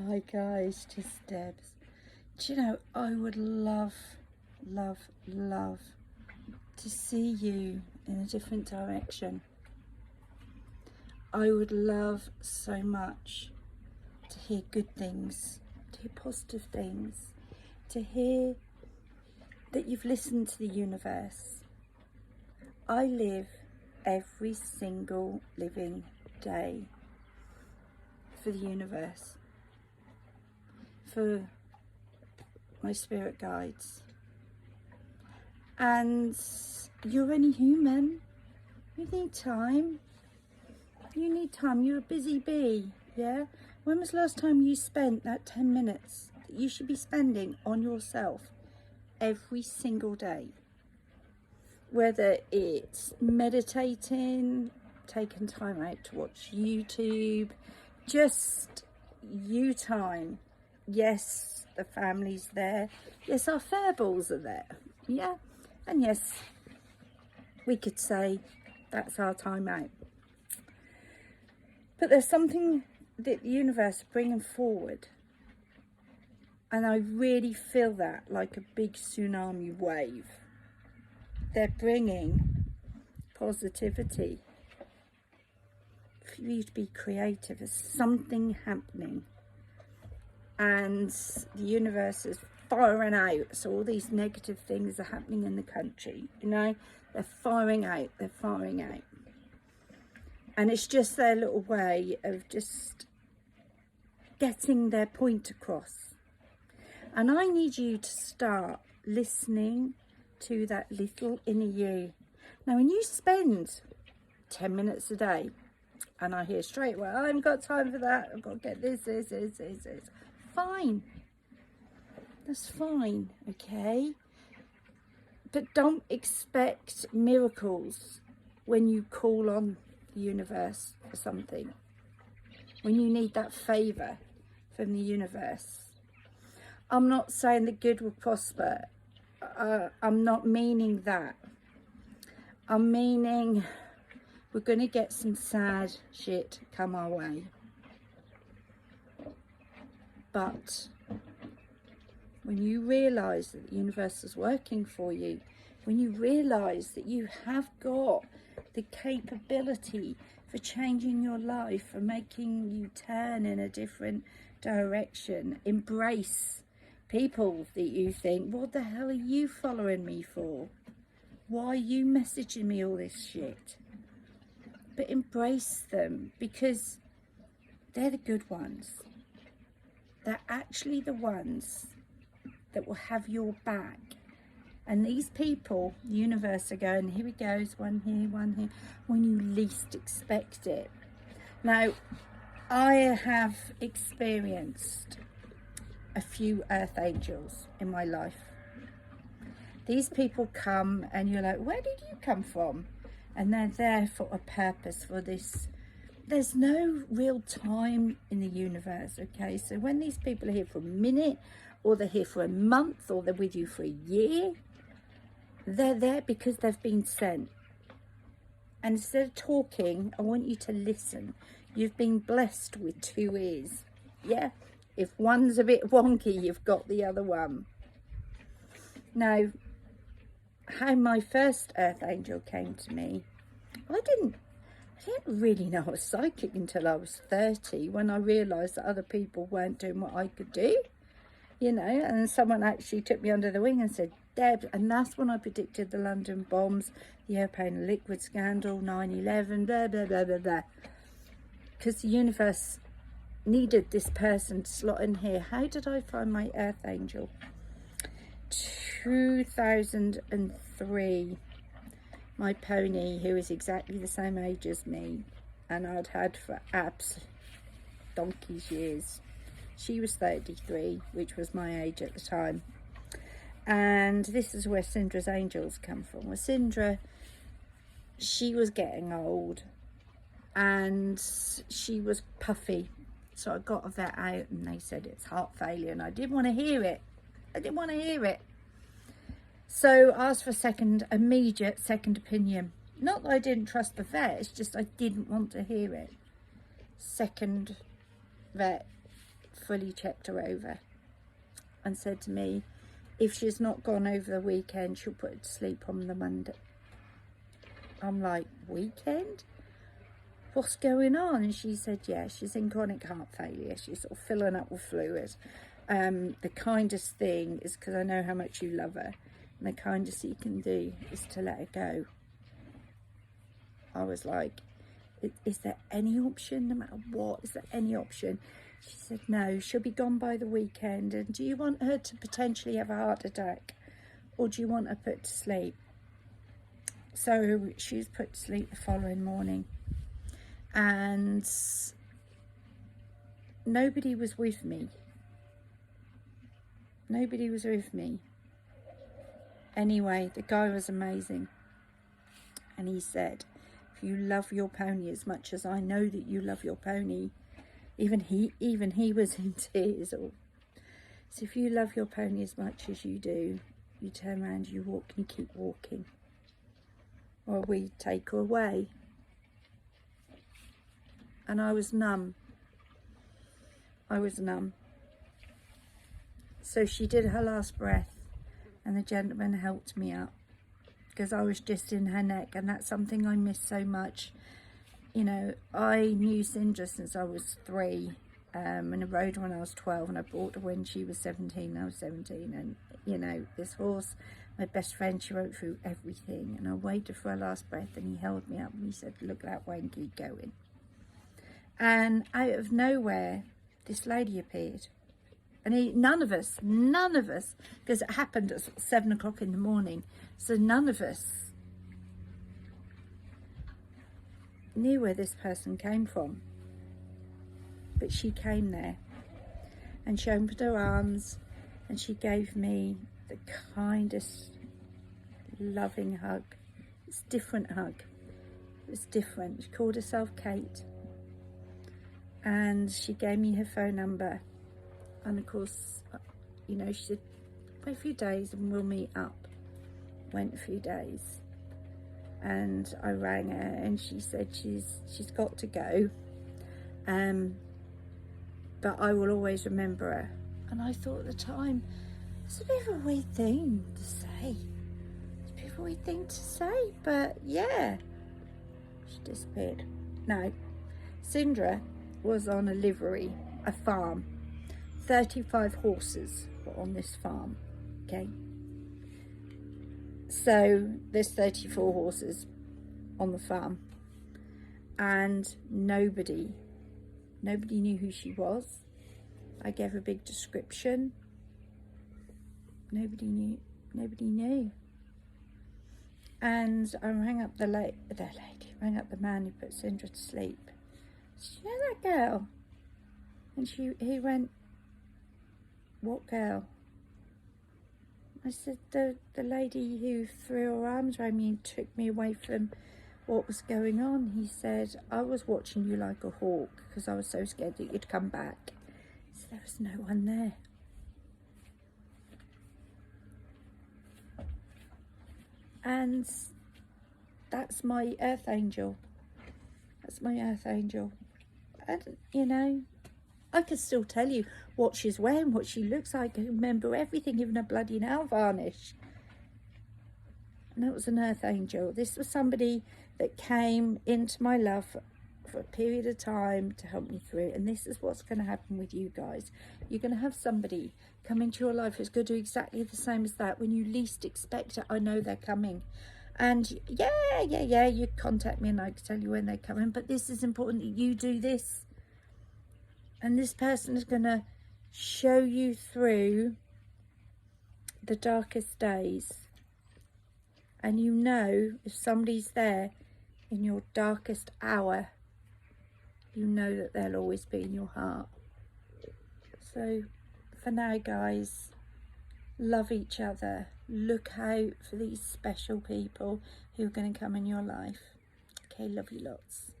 Hi guys, just Debs. Do you know, I would love to see you in a different direction. I would love so much to hear good things, to hear positive things, to hear that you've listened to the universe. I live every single living day for the universe, for my spirit guides. And you're only human. You need time. You need time. You're a busy bee, yeah? When was the last time you spent that 10 minutes that you should be spending on yourself every single day? Whether it's meditating, taking time out to watch YouTube, just you time. Yes, the family's there. Yes, our furballs are there. Yeah. And yes, we could say that's our time out. But there's something that the universe is bringing forward. And I really feel that like a big tsunami wave. They're bringing positivity for you to be creative. There's something happening. And the universe is firing out. So all these negative things are happening in the country, you know, they're firing out. And it's just their little way of just getting their point across. And I need you to start listening to that little inner you. Now, when you spend 10 minutes a day, and I hear straight away, I haven't got time for that, I've got to get this. Fine. That's fine, okay? But don't expect miracles when you call on the universe for something. When you need that favour from the universe. I'm not saying that good will prosper. I'm not meaning that. I'm meaning we're going to get some sad shit come our way. But when you realise that the universe is working for you, when you realise that you have got the capability for changing your life, for making you turn in a different direction, embrace people that you think, what the hell are you following me for? Why are you messaging me all this shit? But embrace them, because they're the good ones. They're actually the ones that will have your back. And these people, the universe are going, here it goes, one here, when you least expect it. Now, I have experienced a few earth angels in my life. These people come and you're like, where did you come from? And they're there for a purpose, for this. There's no real time in the universe, okay? So when these people are here for a minute, or they're here for a month, or they're with you for a year, they're there because they've been sent. And instead of talking, I want you to listen. You've been blessed with 2 ears, yeah? If one's a bit wonky, you've got the other one. Now, how my first earth angel came to me, I didn't really know I was psychic until I was 30, when I realised that other people weren't doing what I could do, you know, and someone actually took me under the wing and said, Deb, and that's when I predicted the London bombs, the airplane liquid scandal, 9/11, blah, blah, blah, blah, blah. Because the universe needed this person to slot in here. How did I find my earth angel? 2003. My pony, who is exactly the same age as me, and I'd had for donkey's years. She was 33, which was my age at the time. And this is where Syndra's angels come from. Well, Syndra, she was getting old and she was puffy. So I got a vet out and they said it's heart failure, and I didn't want to hear it. So I asked for immediate second opinion. Not that I didn't trust the vet, it's just I didn't want to hear it. Second vet fully checked her over and said to me, if she's not gone over the weekend, she'll put her to sleep on the Monday. I'm like, weekend? What's going on? And she said, yeah, she's in chronic heart failure. She's sort of filling up with fluid. The kindest thing is, because I know how much you love her, and the kindest you can do is to let her go. I was like, is there any option, no matter what? Is there any option? She said, no, she'll be gone by the weekend. And do you want her to potentially have a heart attack? Or do you want her put to sleep? So she was put to sleep the following morning. And nobody was with me. Nobody was with me. Anyway, the guy was amazing. And he said, if you love your pony as much as I know that you love your pony, even he was in tears. So if you love your pony as much as you do, you turn around, you walk, and you keep walking. Or we take her away. And I was numb. I was numb. So she did her last breath, and the gentleman helped me up, because I was just in her neck, and that's something I miss so much. You know, I knew Sindra since I was 3, and I rode when I was 12, and I bought her when she was 17, I was 17, and, you know, this horse, my best friend, she rode through everything, and I waited for her last breath, and he held me up, and he said, look that way and keep going. And out of nowhere, this lady appeared. And none of us, because it happened at 7 o'clock in the morning, so none of us knew where this person came from. But she came there, and she opened her arms, and she gave me the kindest, loving hug. It's a different hug. It was different. She called herself Kate. And she gave me her phone number. And of course, you know, she said, wait a few days and we'll meet up. Went a few days. And I rang her, and she said she's got to go. But I will always remember her. And I thought at the time, it's a bit of a weird thing to say. It's a bit of a weird thing to say, but yeah. She disappeared. No, Sindra was on a livery, a farm. 35 horses were on this farm, okay? So there's 34 horses on the farm, and nobody knew who she was. I gave a big description. Nobody knew. And I rang up the man who put Sindra to sleep. You know that girl? And he went, what girl? I said, the lady who threw her arms around me and took me away from what was going on. He said, I was watching you like a hawk because I was so scared that you'd come back. He said, there was no one there. And that's my earth angel. That's my earth angel. And, you know, I could still tell you what she's wearing, what she looks like. I remember everything, even her bloody nail varnish. And that was an earth angel. This was somebody that came into my life for a period of time to help me through. And this is what's going to happen with you guys. You're going to have somebody come into your life who's going to do exactly the same as that. When you least expect it, I know they're coming. And yeah, you contact me and I can tell you when they're coming. But this is important that you do this. And this person is going to show you through the darkest days. And you know, if somebody's there in your darkest hour, you know that they'll always be in your heart. So for now, guys, love each other. Look out for these special people who are going to come in your life. Okay, love you lots.